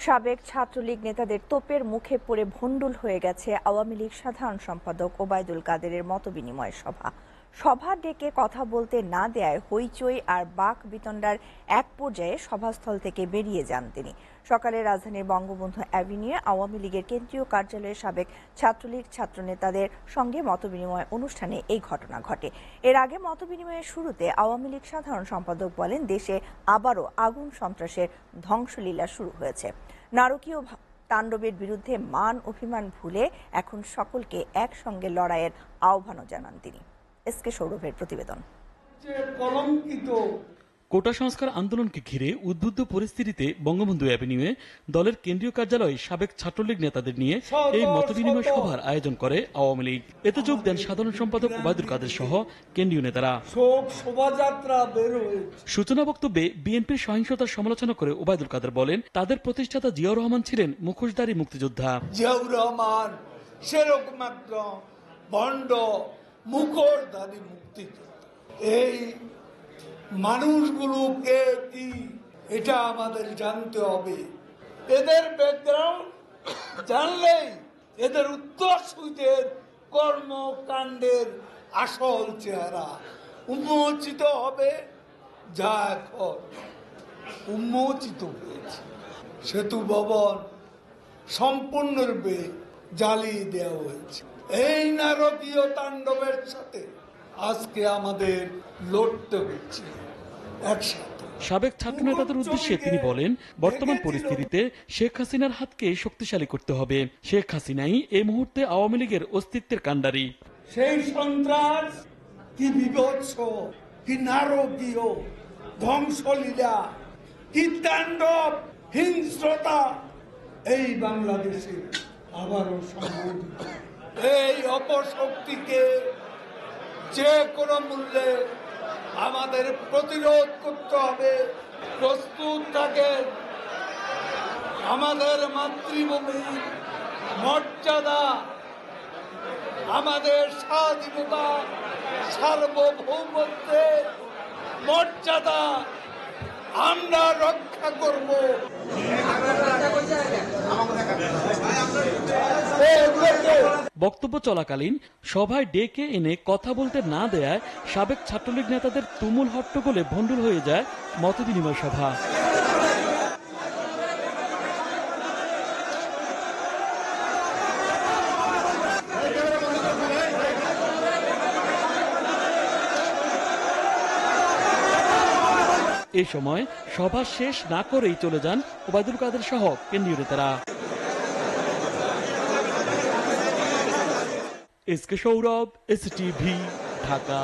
সাবেক ছাত্রলীগ নেতাদের তোপের মুখে পড়ে ভণ্ডুল হয়ে গেছে আওয়ামী লীগ সাধারণ সম্পাদক ওবায়দুল কাদেরের মতবিনিময় সভা ডেকে কথা বলতে না দেয়ায় হইচই আর বাক বিতণ্ডার এক পর্যায়ে সভাস্থল থেকে বেরিয়ে যান তিনি। সকালে রাজধানীর বঙ্গবন্ধু অ্যাভিনিউয়ে আওয়ামী লীগের কেন্দ্রীয় কার্যালয়ে সাবেক ছাত্রলীগ ছাত্রনেতাদের সঙ্গে মতবিনিময় অনুষ্ঠানে এই ঘটনা ঘটে। এর আগে মতবিনিময়ের শুরুতে আওয়ামী লীগ সাধারণ সম্পাদক বলেন, দেশে আবারও আগুন সন্ত্রাসের ধ্বংসলীলা শুরু হয়েছে। নারকীয় তাণ্ডবের বিরুদ্ধে মান অভিমান ভুলে এখন সকলকে একসঙ্গে লড়াইয়ের আহ্বানও জানান তিনি। এসকে সৌরভের প্রতিবেদন। কোটা সংস্কার আন্দোলনকে ঘিরে উদ্বুদ্ধ পরিস্থিতিতে বঙ্গবন্ধু অ্যাভিনিউয়ে দলের কেন্দ্রীয় কার্যালয়ে সাবেক ছাত্রলীগ নেতাদের নিয়ে এই মতবিনিময় সভার আয়োজন করে আওয়ামী লীগ। এতে যোগ দেন সাধারণ সম্পাদক ওবায়দুল কাদের সহ কেন্দ্রীয় নেতারা। সূচনা বক্তব্যে বিএনপির সহিংসতার সমালোচনা করে ওবায়দুল কাদের বলেন, তাদের প্রতিষ্ঠাতা জিয়াউর রহমান ছিলেন মুখোশধারী মুক্তিযোদ্ধা। জিয়াউর রহমান সেরকম একজন ভণ্ড মুখোশধারী মুক্তিযোদ্ধা। এই মানুষগুলোকে কি এটা আমাদের জানতে হবে। এদের ব্যাকগ্রাউন্ড জানলেই এদের উত্তরসূরিদের কর্মকাণ্ডের আসল চেহারা উন্মোচিত হবে, যা এখন উন্মোচিত হয়েছে। সেতু ভবন সম্পূর্ণরূপে জ্বালিয়ে দেওয়া হয়েছে। এই নারকীয় তাণ্ডবের সাথে আজকে আমাদের লড়তে হচ্ছে একসাথে। সাবেক ছাত্র নেতাদের উদ্দেশ্যে তিনি বলেন, বর্তমান পরিস্থিতিতে শেখ হাসিনার হাতকে শক্তিশালী করতে হবে। শেখ হাসিনাই এই মুহূর্তে আওয়ামী লীগের অস্তিত্বের কাণ্ডারি। সেই সন্ত্রাস কি বিভৎস, কি নারকীয় ধ্বংসলীলা, কি তাণ্ডব হিংস্রতা এই বাংলাদেশে আবারও সংঘটিত। এই অপশক্তিকে যে কোনো মূল্যে আমাদের প্রতিরোধ করতে হবে। প্রস্তুত থাকেন। আমাদের মাতৃভূমির মর্যাদা, আমাদের স্বাধীনতা, সার্বভৌমত্বের মর্যাদা আমরা রক্ষা করব। বক্তব্য চলাকালীন সভায় ডেকে এনে কথা বলতে না দেয়ায় সাবেক ছাত্রলীগ নেতাদের তুমুল হট্টগোলে ভণ্ডুল হয়ে যায় মতবিনিময় সভা। এ সময় সভা শেষ না করেই চলে যান ওবায়দুল কাদের সহ কেন্দ্রীয় নেতারা। SK Sourav, STV, Dhaka.